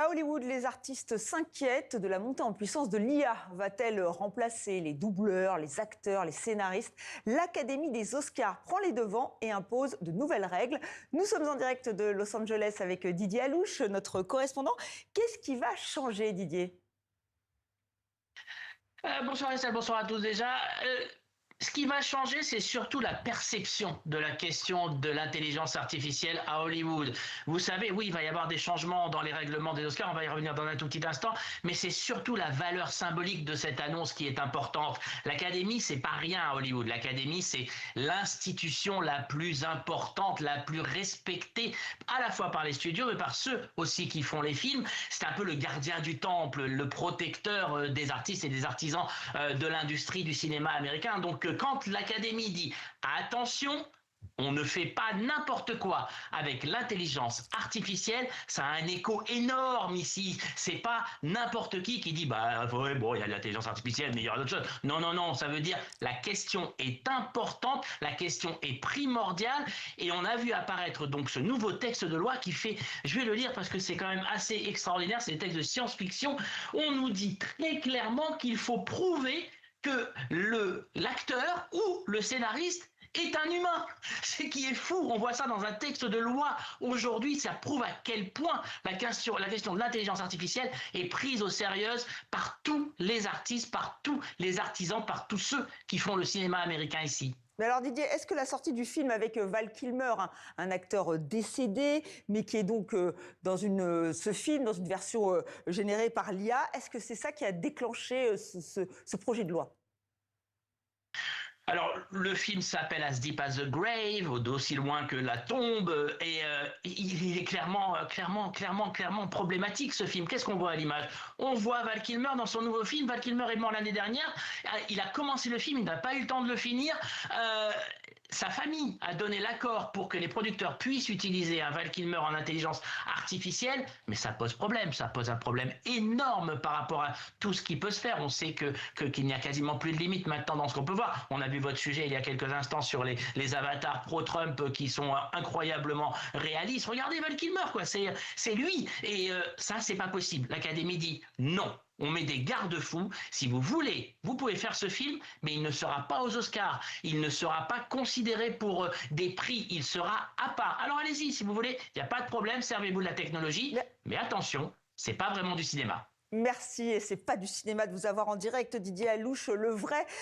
À Hollywood, les artistes s'inquiètent de la montée en puissance de l'IA. Va-t-elle remplacer les doubleurs, les acteurs, les scénaristes? L'Académie des Oscars prend les devants et impose de nouvelles règles. Nous sommes en direct de Los Angeles avec Didier Alouche, notre correspondant. Qu'est-ce qui va changer, Didier? Bonsoir Estelle, bonsoir à tous déjà. Ce qui va changer, c'est surtout la perception de la question de l'intelligence artificielle à Hollywood. Vous savez, oui, il va y avoir des changements dans les règlements des Oscars, on va y revenir dans un tout petit instant, mais c'est surtout la valeur symbolique de cette annonce qui est importante. L'Académie, c'est pas rien à Hollywood. L'Académie, c'est l'institution la plus importante, la plus respectée, à la fois par les studios, mais par ceux aussi qui font les films. C'est un peu le gardien du temple, le protecteur des artistes et des artisans de l'industrie du cinéma américain. Donc, quand l'Académie dit attention, on ne fait pas n'importe quoi avec l'intelligence artificielle, ça a un écho énorme ici. C'est pas n'importe qui dit ouais, bon, il y a l'intelligence artificielle, mais il y aura d'autres choses. Non, non, non, ça veut dire la question est importante, la question est primordiale, et on a vu apparaître donc ce nouveau texte de loi qui fait, je vais le lire parce que c'est quand même assez extraordinaire, c'est des textes de science-fiction. On nous dit très clairement qu'il faut prouver que l'acteur ou le scénariste est un humain. Ce qui est fou, on voit ça dans un texte de loi. Aujourd'hui, ça prouve à quel point la question de l'intelligence artificielle est prise au sérieux par tous les artistes, par tous les artisans, par tous ceux qui font le cinéma américain ici. Mais alors Didier, est-ce que la sortie du film avec Val Kilmer, un acteur décédé, mais qui est donc dans ce film, dans une version générée par l'IA, est-ce que c'est ça qui a déclenché ce projet de loi? Alors, le film s'appelle As Deep as the Grave, d'aussi loin que la tombe, et il est clairement problématique, ce film. Qu'est-ce qu'on voit à l'image? On voit Val Kilmer dans son nouveau film. Val Kilmer est mort l'année dernière. Il a commencé le film, il n'a pas eu le temps de le finir. Sa famille a donné l'accord pour que les producteurs puissent utiliser un Val Kilmer en intelligence artificielle, mais ça pose problème. Ça pose un problème énorme par rapport à tout ce qui peut se faire. On sait qu'il n'y a quasiment plus de limite maintenant dans ce qu'on peut voir. On a vu votre sujet il y a quelques instants sur les avatars pro-Trump qui sont incroyablement réalistes. Regardez Val Kilmer, quoi. C'est lui. Et ça, c'est pas possible. L'Académie dit non. On met des garde-fous. Si vous voulez, vous pouvez faire ce film, mais il ne sera pas aux Oscars. Il ne sera pas considéré pour des prix. Il sera à part. Alors allez-y, si vous voulez, il n'y a pas de problème. Servez-vous de la technologie. Mais attention, c'est pas vraiment du cinéma. Merci, et c'est pas du cinéma de vous avoir en direct, Didier Alouche, le vrai